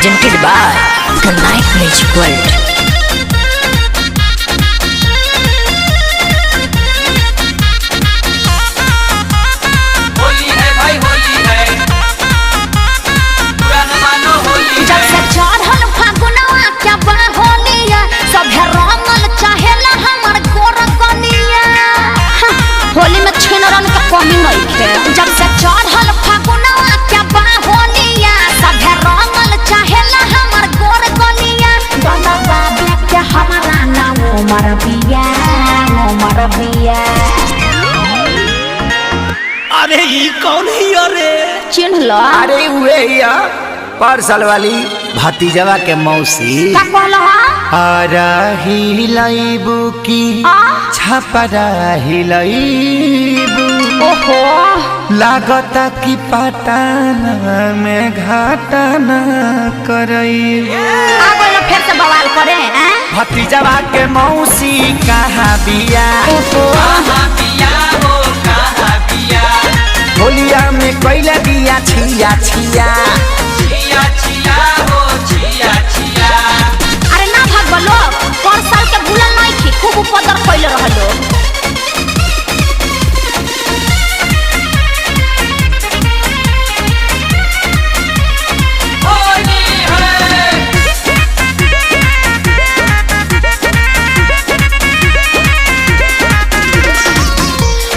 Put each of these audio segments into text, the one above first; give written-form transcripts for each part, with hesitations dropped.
presented by the Night Magic World. Holi में छिनरन के कमी नहीं है। जब से चढ़ल फागुनवा क्या बाहोलिया सभे रंगल चाहेला हमर गोर गलिया गला बाबे के हमारा नाम उमर बिया। अरे ये कौन है अरे चिन्ह लो। अरे वे या पार्सल वाली भतीजवा के मौसी का कहलो आरा हिलाइबू की छपरा हिलाइबू। ओहो लागता की पटाना में घाटाना करइबू। आगो ना फिर से बवाल करे हैं। भतीजवा के मौसी कहाँ बिया कहाँ बिया हो कहाँ बिया होलिया में कोइला बिया छिया छिया छिया छिया हो छिया छिया। अरे ना भाग लोग पर साल के भूलल नहीं थी खूब उपदर कइले रहलो। होली है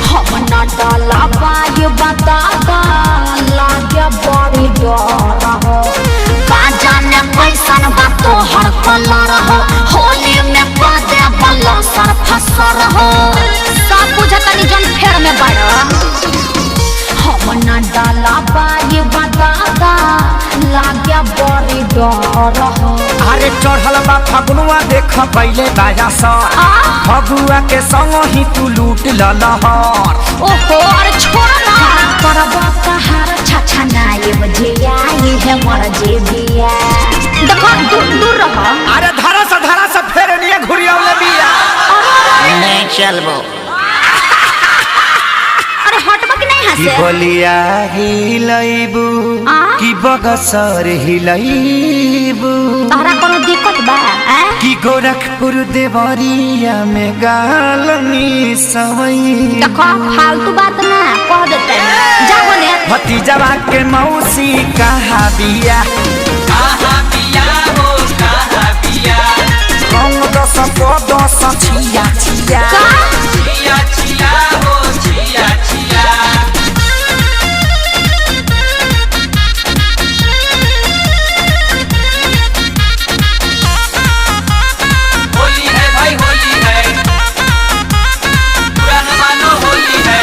हम ना डाला बाय बताता लागे बड़ी डर हो का जाने कैसन बा तोहर कलर हो होली में पादे बल्ला सर फसर हो सब बुझतनी जन फेर में बड़। हम ना डाला बाय बताता लागे बड़ी डर हो। अरे चढ़ल बा फगुआ देख पहले बाजा सर फगुआ के संग ही तू लूट ललहर। ओहो अरे छोड़ ना करबा कहार छछा नाये बजिया ये है मर जेबिया। देखो दूर रह। अरे धरा से फेर निये घुरियावले बिया नहीं चलबो। अरे हटबा कि नहीं की हंसे बोलिया हिलाइबू की बगसर हिलाइबू तहरा कोनो दिक्कत बा की गोरखपुर देवरिया में गालनी सवई। देखो फालतू बात ना कह देते जा बोले। भतीजवा के मौसी कहाँ बिया कहाँ बिया हो कहाँ बिया रंग दस दस छिया छिया छिया छिया हो छिया छिया। होली है भाई होली है पुराना मानो होली है।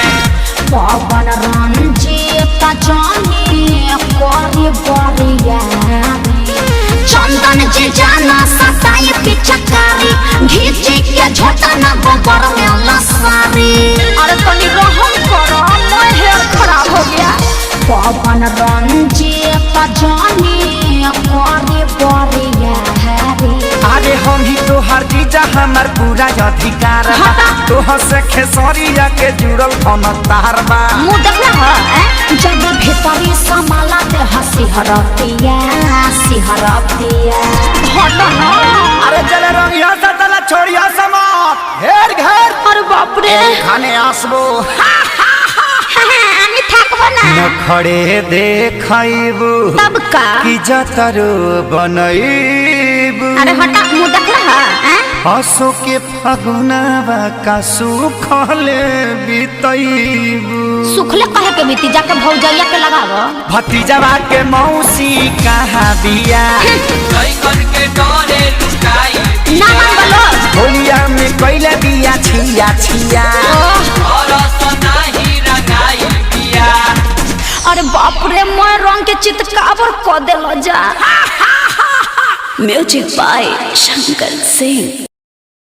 पवन रंजीत जानी करी बरिया चंदन जी जाना सताई पिचकारी घीचे के झोटा ना गोबर में लसारी। अरे तनी रहम करो मैं हेयर खराब हो गया। पवन रंजीत जानी करी बरिया अरे हम ही तो हर चीज हमार पूरा अधिकार बा तोह से खेसरिया के जुड़ल हम तार बा। मुँह देखना है जब भीतरी समाला ते हंसी हरतिया हटो ना। अरे चले रंगिया से तला छोड़िया समात घेर घेर अरे बाप रे खाने आसबो আমি থাকবো না नखड़े देखइबू तब का। की जतरो बनइबू अरे हटा मुँह देखला है हसो के फगुनावा का सुखले बितइबू सुखले कहे के बीती जाके भौजैया के लगावो। भतीजवा के मौसी कहाँ बिया लइकन के डरे लुकाई ना मान बोलो। होलिया में कोइला बिया छिया छिया और सनाही रंगाई बिया। अरे बाप रे मैं रंग के चितकाबर क देलो जा। Music by Shankar Singh.